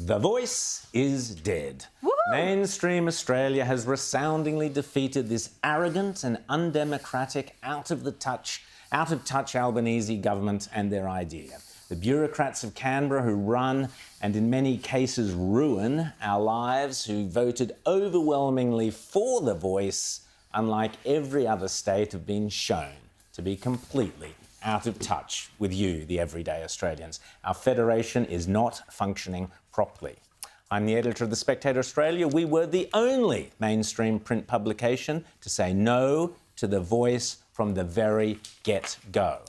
The voice is dead. Woo-hoo! Mainstream Australia has resoundingly defeated this arrogant and undemocratic, out of touch Albanese government and their idea. The bureaucrats of Canberra who run and in many cases ruin our lives, who voted overwhelmingly for the voice, unlike every other state, have been shown to be completely out of touch with you, the everyday Australians. Our federation is not functioning properly. I'm the editor of The Spectator Australia. We were the only mainstream print publication to say no to the voice from the very get-go.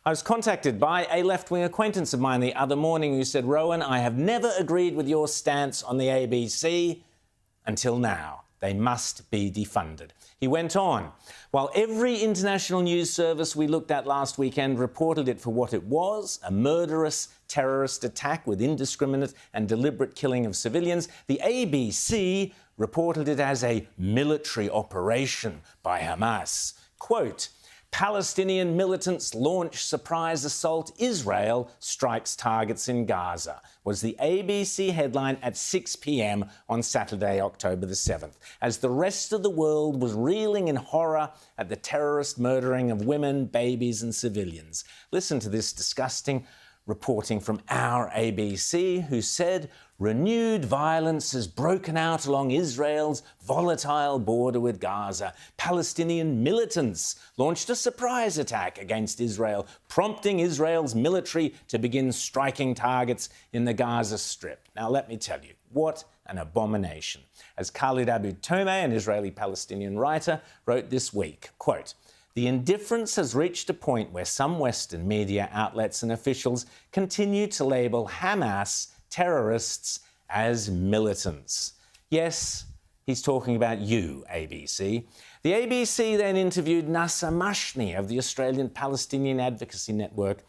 I was contacted by a left-wing acquaintance of mine the other morning who said, "Rowan, I have never agreed with your stance on the ABC until now. They must be defunded." He went on, "While every international news service we looked at last weekend reported it for what it was, a murderous terrorist attack with indiscriminate and deliberate killing of civilians, the ABC reported it as a military operation by Hamas. Quote, Palestinian militants launch surprise assault, Israel strikes targets in Gaza," was the ABC headline at 6 p.m. on Saturday, October the 7th, as the rest of the world was reeling in horror at the terrorist murdering of women, babies and civilians. Listen to this disgusting reporting from our ABC, who said, "Renewed violence has broken out along Israel's volatile border with Gaza. Palestinian militants launched a surprise attack against Israel, prompting Israel's military to begin striking targets in the Gaza Strip." Now, let me tell you, what an abomination. As Khalid Abu Tomeh, an Israeli-Palestinian writer, wrote this week, quote, "The indifference has reached a point where some Western media outlets and officials continue to label Hamas terrorists as militants." Yes, he's talking about you, ABC. The ABC then interviewed Nasser Mashni of the Australian Palestinian Advocacy Network.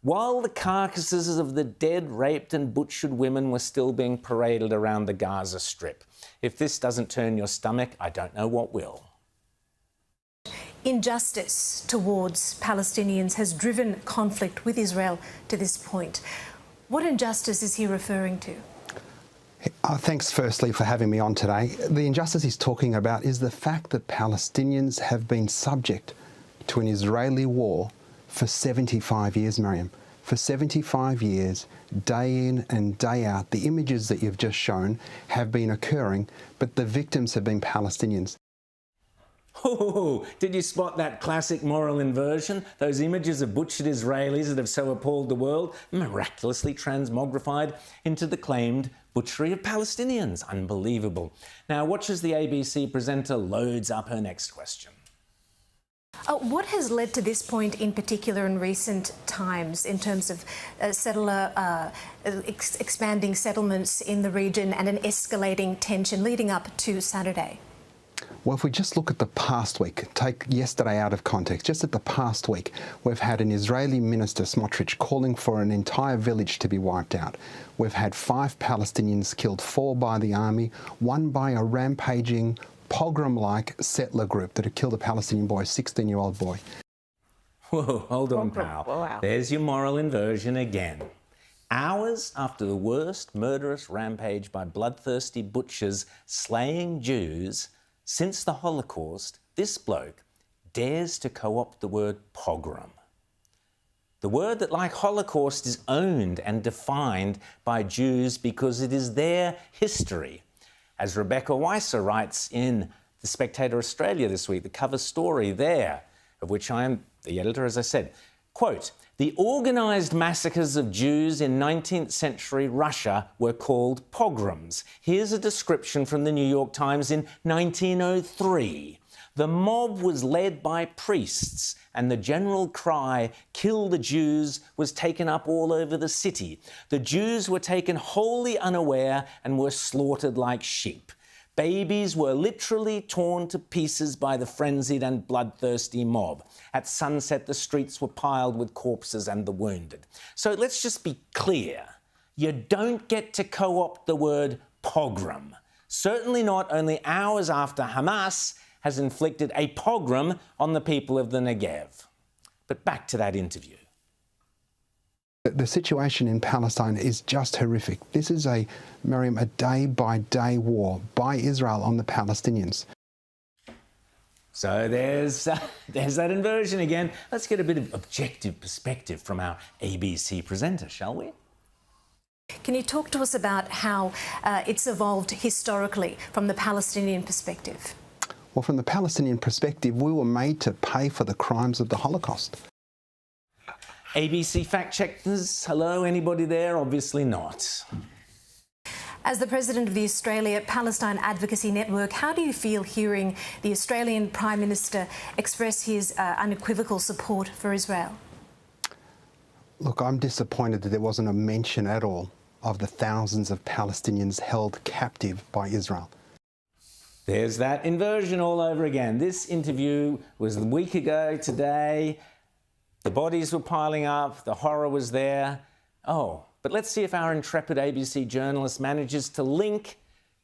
While the carcasses of the dead, raped and butchered women were still being paraded around the Gaza Strip. If this doesn't turn your stomach, I don't know what will. Injustice towards Palestinians has driven conflict with Israel to this point. What injustice is he referring to? Thanks firstly for having me on today. The injustice he's talking about is the fact that Palestinians have been subject to an Israeli war for 75 years, Miriam. For 75 years, day in and day out, the images that you've just shown have been occurring, but the victims have been Palestinians. Oh, did you spot that classic moral inversion? Those images of butchered Israelis that have so appalled the world, miraculously transmogrified into the claimed butchery of Palestinians. Unbelievable. Now, watch as the ABC presenter loads up her next question. What has led to this point in particular in recent times in terms of expanding settlements in the region and an escalating tension leading up to Saturday? Well, if we just look at the past week, take yesterday out of context, just at the past week, we've had an Israeli minister, Smotrich, calling for an entire village to be wiped out. We've had 5 Palestinians killed, 4 by the army, 1 by a rampaging, pogrom-like settler group that had killed a Palestinian boy, a 16-year-old boy. Whoa, hold on, pal. Wow. There's your moral inversion again. Hours after the worst murderous rampage by bloodthirsty butchers slaying Jews since the Holocaust, this bloke dares to co-opt the word pogrom. The word that, like Holocaust, is owned and defined by Jews because it is their history. As Rebecca Weiser writes in The Spectator Australia this week, the cover story there, of which I am the editor, as I said, quote, "The organised massacres of Jews in 19th century Russia were called pogroms. Here's a description from the New York Times in 1903. The mob was led by priests, and the general cry, 'Kill the Jews,' was taken up all over the city. The Jews were taken wholly unaware and were slaughtered like sheep. Babies were literally torn to pieces by the frenzied and bloodthirsty mob. At sunset, the streets were piled with corpses and the wounded." So let's just be clear. You don't get to co-opt the word pogrom. Certainly not only hours after Hamas has inflicted a pogrom on the people of the Negev. But back to that interview. The situation in Palestine is just horrific. This is Miriam, a day-by-day war by Israel on the Palestinians. So there's that inversion again. Let's get a bit of objective perspective from our ABC presenter, shall we? Can you talk to us about how it's evolved historically from the Palestinian perspective? Well, from the Palestinian perspective, we were made to pay for the crimes of the Holocaust. ABC fact-checkers, hello, anybody there? Obviously not. As the president of the Australia-Palestine Advocacy Network, how do you feel hearing the Australian Prime Minister express his unequivocal support for Israel? Look, I'm disappointed that there wasn't a mention at all of the thousands of Palestinians held captive by Israel. There's that inversion all over again. This interview was a week ago today. The bodies were piling up, the horror was there. Oh, but let's see if our intrepid ABC journalist manages to link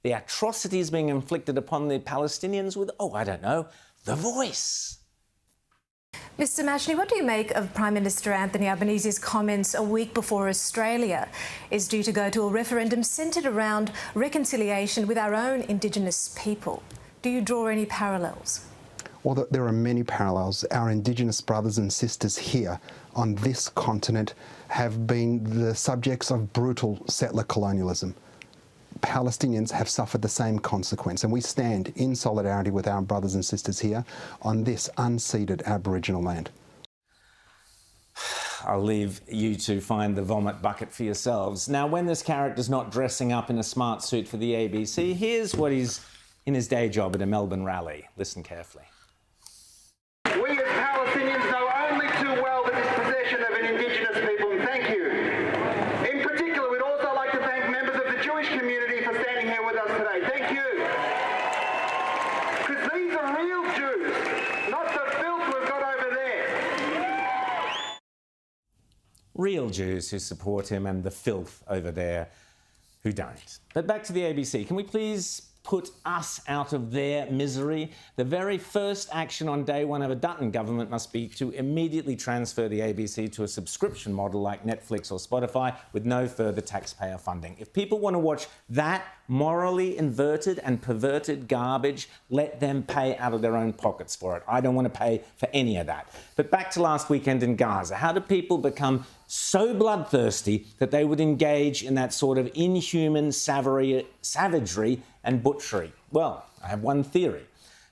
the atrocities being inflicted upon the Palestinians with, oh, I don't know, The Voice. Mr Mashney, what do you make of Prime Minister Anthony Albanese's comments a week before Australia is due to go to a referendum centred around reconciliation with our own Indigenous people? Do you draw any parallels? Well, there are many parallels. Our Indigenous brothers and sisters here on this continent have been the subjects of brutal settler colonialism. Palestinians have suffered the same consequence, and we stand in solidarity with our brothers and sisters here on this unceded Aboriginal land. I'll leave you to find the vomit bucket for yourselves. Now, when this character's not dressing up in a smart suit for the ABC, here's what he's in his day job at a Melbourne rally. Listen carefully. We as Palestinians know only too well the dispossession of an Indigenous people, and thank you. In particular, we'd also like to thank members of the Jewish community for standing here with us today. Thank you. Because these are real Jews, not the filth we've got over there. Real Jews who support him and the filth over there who don't. But back to the ABC. Can we please put us out of their misery? The very first action on day one of a Dutton government must be to immediately transfer the ABC to a subscription model like Netflix or Spotify with no further taxpayer funding. If people want to watch that morally inverted and perverted garbage, let them pay out of their own pockets for it. I don't want to pay for any of that. But back to last weekend in Gaza. How do people become so bloodthirsty that they would engage in that sort of inhuman savagery and butchery? Well, I have one theory.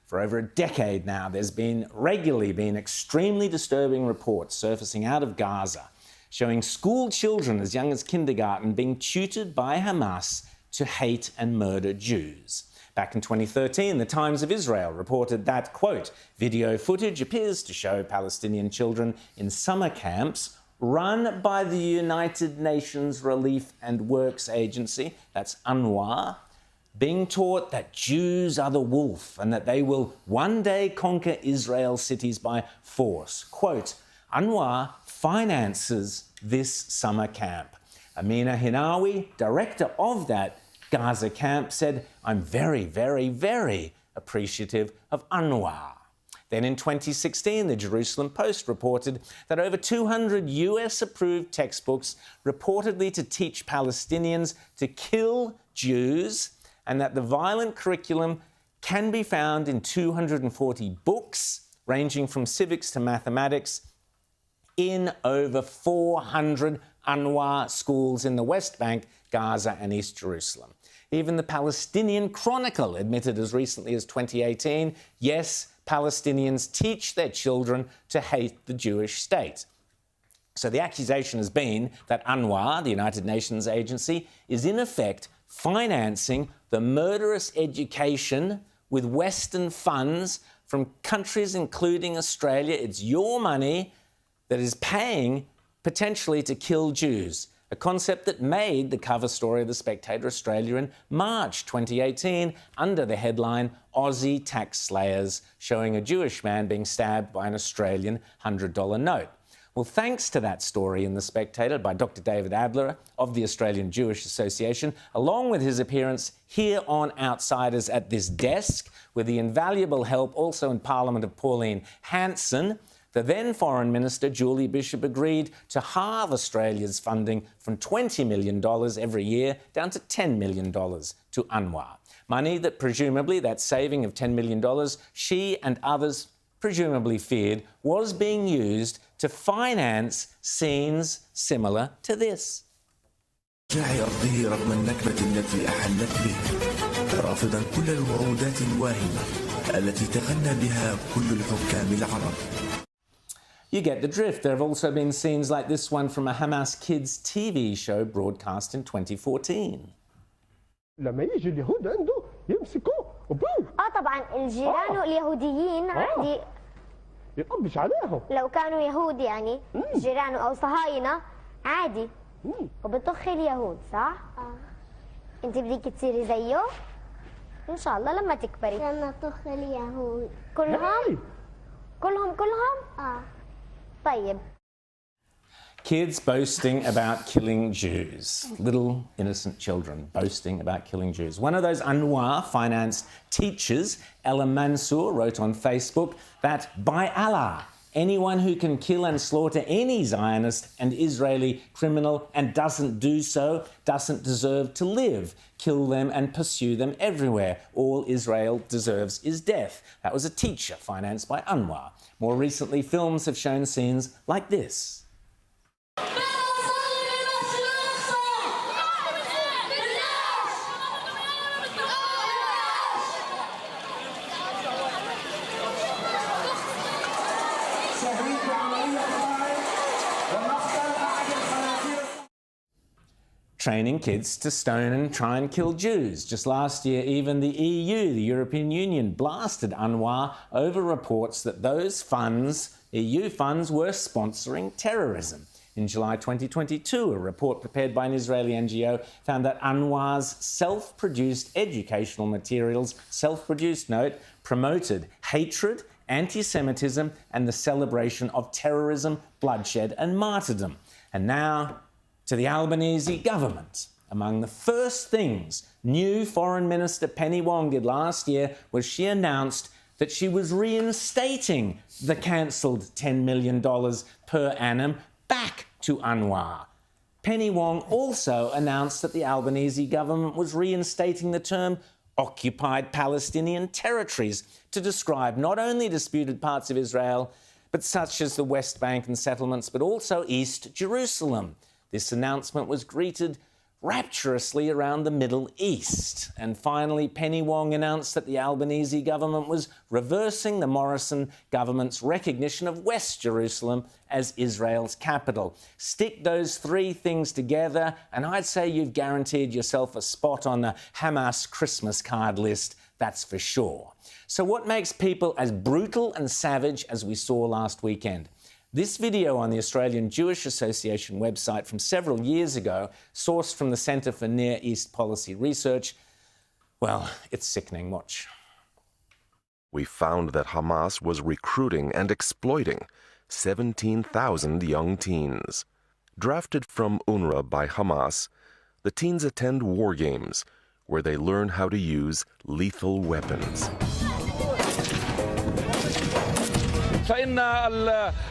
For over a decade now, there's regularly been extremely disturbing reports surfacing out of Gaza showing school children as young as kindergarten being tutored by Hamas to hate and murder Jews. Back in 2013, the Times of Israel reported that, quote, video footage appears to show Palestinian children in summer camps run by the United Nations Relief and Works Agency, that's UNRWA, being taught that Jews are the wolf and that they will one day conquer Israel's cities by force. Quote, UNRWA finances this summer camp. Amina Hinawi, director of that Gaza camp, said, I'm very, very, very appreciative of UNRWA. Then in 2016, the Jerusalem Post reported that over 200 US-approved textbooks reportedly to teach Palestinians to kill Jews, and that the violent curriculum can be found in 240 books, ranging from civics to mathematics, in over 400 UNRWA schools in the West Bank, Gaza and East Jerusalem. Even the Palestinian Chronicle admitted as recently as 2018, yes, Palestinians teach their children to hate the Jewish state. So the accusation has been that UNRWA, the United Nations agency, is in effect financing the murderous education with Western funds from countries including Australia. It's your money that is paying potentially to kill Jews, a concept that made the cover story of The Spectator Australia in March 2018 under the headline Aussie Tax Slayers, showing a Jewish man being stabbed by an Australian $100 note. Well, thanks to that story in The Spectator by Dr. David Adler of the Australian Jewish Association, along with his appearance here on Outsiders at this desk, with the invaluable help also in Parliament of Pauline Hanson, The then Foreign Minister, Julie Bishop, agreed to halve Australia's funding from $20 million every year down to $10 million to UNRWA. Money that presumably, that saving of $10 million, she and others presumably feared was being used to finance scenes similar to this. أرضه رغم النكبة التي أحلت به رافضا كل الوعودات الواهمة التي تغنى بها كل الحكام العرب. You get the drift. There have also been scenes like this one from a Hamas kids TV show broadcast in 2014. لما يجي اليهود عنده يمسكوه طبعا الجيران اليهوديين عادي يطبش عليهم لو كانوا يهود يعني جيرانه او صهاينه عادي وبطخ اليهود صح؟ انت بدك تصيري زيه؟ ان شاء الله لما تكبري لما طخ اليهود كلهم؟ كلهم؟ طيب. Kids boasting about killing Jews. Little innocent children boasting about killing Jews. One of those UNRWA-financed teachers, Ella Mansour, wrote on Facebook that, by Allah, anyone who can kill and slaughter any Zionist and Israeli criminal and doesn't do so doesn't deserve to live. Kill them and pursue them everywhere. All Israel deserves is death. That was a teacher financed by UNRWA. More recently, films have shown scenes like this. Training kids to stone and try and kill Jews. Just last year, even the EU, the European Union, blasted UNRWA over reports that those funds, EU funds, were sponsoring terrorism. In July 2022, a report prepared by an Israeli NGO found that UNRWA's self-produced educational materials, self-produced note, promoted hatred, anti-Semitism and the celebration of terrorism, bloodshed and martyrdom. And now, to the Albanese government. Among the first things new Foreign Minister Penny Wong did last year was she announced that she was reinstating the cancelled $10 million per annum back to UNRWA. Penny Wong also announced that the Albanese government was reinstating the term occupied Palestinian territories to describe not only disputed parts of Israel, but such as the West Bank and settlements, but also East Jerusalem. This announcement was greeted rapturously around the Middle East. And finally, Penny Wong announced that the Albanese government was reversing the Morrison government's recognition of West Jerusalem as Israel's capital. Stick those three things together, and I'd say you've guaranteed yourself a spot on the Hamas Christmas card list, that's for sure. So what makes people as brutal and savage as we saw last weekend? This video on the Australian Jewish Association website from several years ago, sourced from the Centre for Near East Policy Research, well, it's sickening. Watch. We found that Hamas was recruiting and exploiting 17,000 young teens. Drafted from UNRWA by Hamas, the teens attend war games where they learn how to use lethal weapons. فإن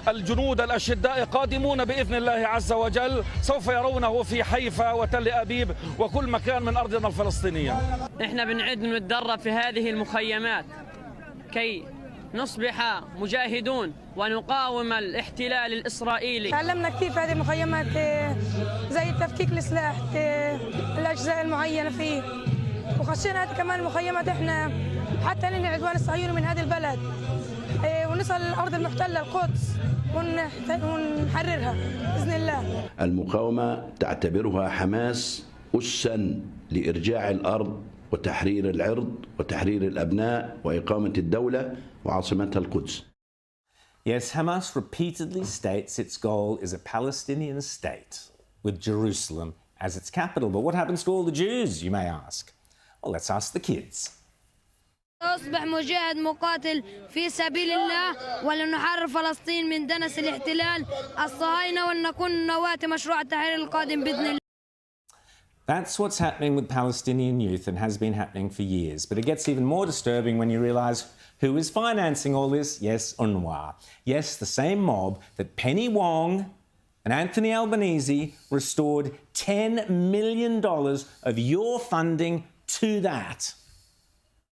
الجنود الأشداء قادمون بإذن الله عز وجل سوف يرونه في حيفا وتل أبيب وكل مكان من أرضنا الفلسطينية. إحنا بنعد ونتدرب في هذه المخيمات كي نصبح مجاهدون ونقاوم الاحتلال الإسرائيلي. تعلمنا كثير في هذه المخيمات زي تفكيك السلاح الأجزاء المعينة فيه وخشينا هذه كمان المخيمات إحنا حتى ننهي العدوان الصهيوني من هذه البلد ونصل الأرض المحتلة القدس ونحررها بإذن الله. المقاومة تعتبرها حماس أساً لإرجاع الأرض وتحرير العرض وتحرير الأبناء وإقامة الدولة وعاصمتها القدس. Yes, Hamas repeatedly states its goal is a Palestinian state with Jerusalem as its capital. But what happens to all the Jews, you may ask? Well, let's ask the kids. أصبح مجاهد مقاتل في سبيل الله ولنحرر فلسطين من دنس الاحتلال الصهاينة ولنكون نواة مشروع التحرير القادم بإذن الله. That's what's happening with Palestinian youth and has been happening for years. But it gets even more disturbing when you realise Who is financing all this? Yes, UNRWA. Yes, the same mob that Penny Wong and Anthony Albanese restored $10 million of your funding to that.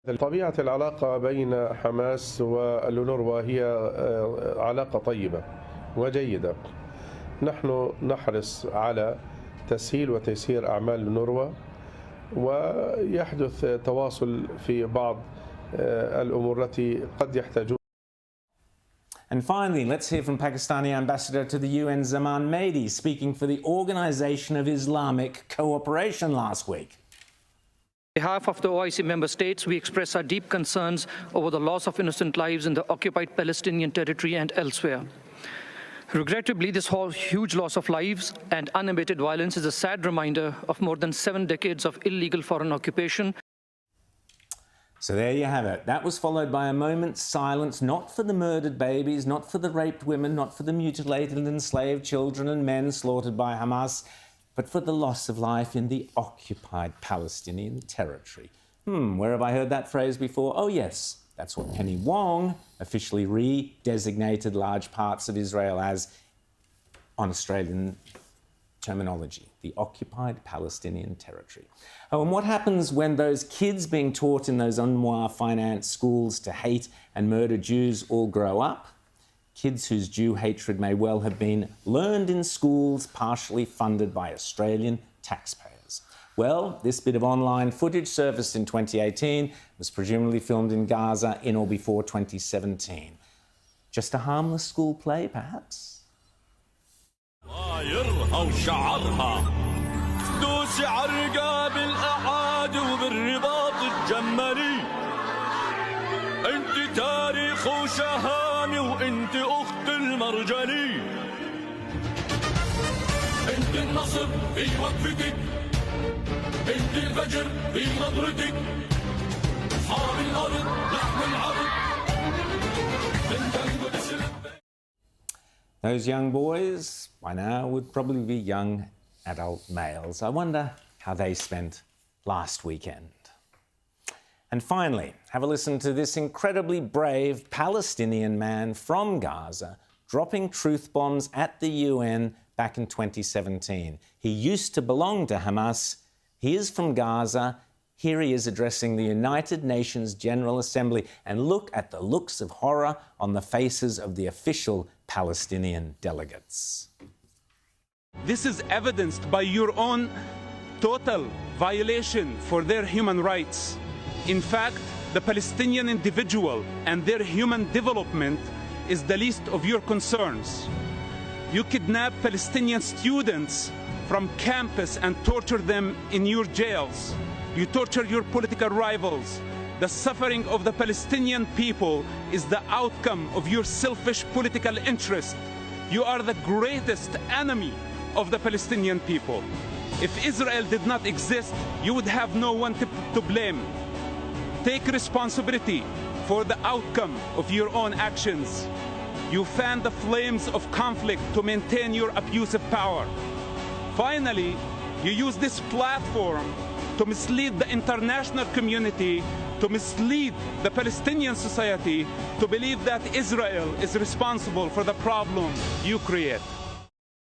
طبيعة العلاقة بين حماس والأونروا هي علاقة طيبة وجيدة. نحن نحرص على تسهيل وتيسير أعمال الأونروا، ويحدث تواصل في بعض الأمور التي قد يحتاجون. And finally, let's hear from Pakistani Ambassador to the UN, Zaman Mehdi, speaking for the Organisation of Islamic Cooperation last week. On behalf of the OIC member states, we express our deep concerns over the loss of innocent lives in the occupied Palestinian territory and elsewhere. Regrettably, this huge loss of lives and unabated violence is a sad reminder of more than 7 decades of illegal foreign occupation. So there you have it. That was followed by a moment's silence, not for the murdered babies, not for the raped women, not for the mutilated and enslaved children and men slaughtered by Hamas, but for the loss of life in the occupied Palestinian territory. Where have I heard that phrase before? Oh yes, that's what Penny Wong officially re-designated large parts of Israel as on Australian terminology, the occupied Palestinian territory. Oh, and what happens when those kids being taught in those UNRWA-financed schools to hate and murder Jews all grow up? Kids whose Jew hatred may well have been learned in schools partially funded by Australian taxpayers. Well, this bit of online footage surfaced in 2018 was presumably filmed in Gaza in or before 2017. Just a harmless school play, perhaps? انت تاريخ وشهامي وانت اخت المرجلي انت النصر في وقفتك انت الفجر في نظرتك اصحاب الارض لحم العرض انت القدس. Those young boys by now would probably be young adult males. I wonder how they spent last weekend. And finally, have a listen to this incredibly brave Palestinian man from Gaza dropping truth bombs at the UN back in 2017. He used to belong to Hamas. He is from Gaza. Here he is addressing the United Nations General Assembly. And look at the looks of horror on the faces of the official Palestinian delegates. This is evidenced by your own total violation for their human rights. In fact, the Palestinian individual and their human development is the least of your concerns. You kidnap Palestinian students from campus and torture them in your jails. You torture your political rivals. The suffering of the Palestinian people is the outcome of your selfish political interest. You are the greatest enemy of the Palestinian people. If Israel did not exist, you would have no one to blame. Take responsibility for the outcome of your own actions. You fan the flames of conflict to maintain your abusive power. Finally, you use this platform to mislead the international community, to mislead the Palestinian society, to believe that Israel is responsible for the problem you create.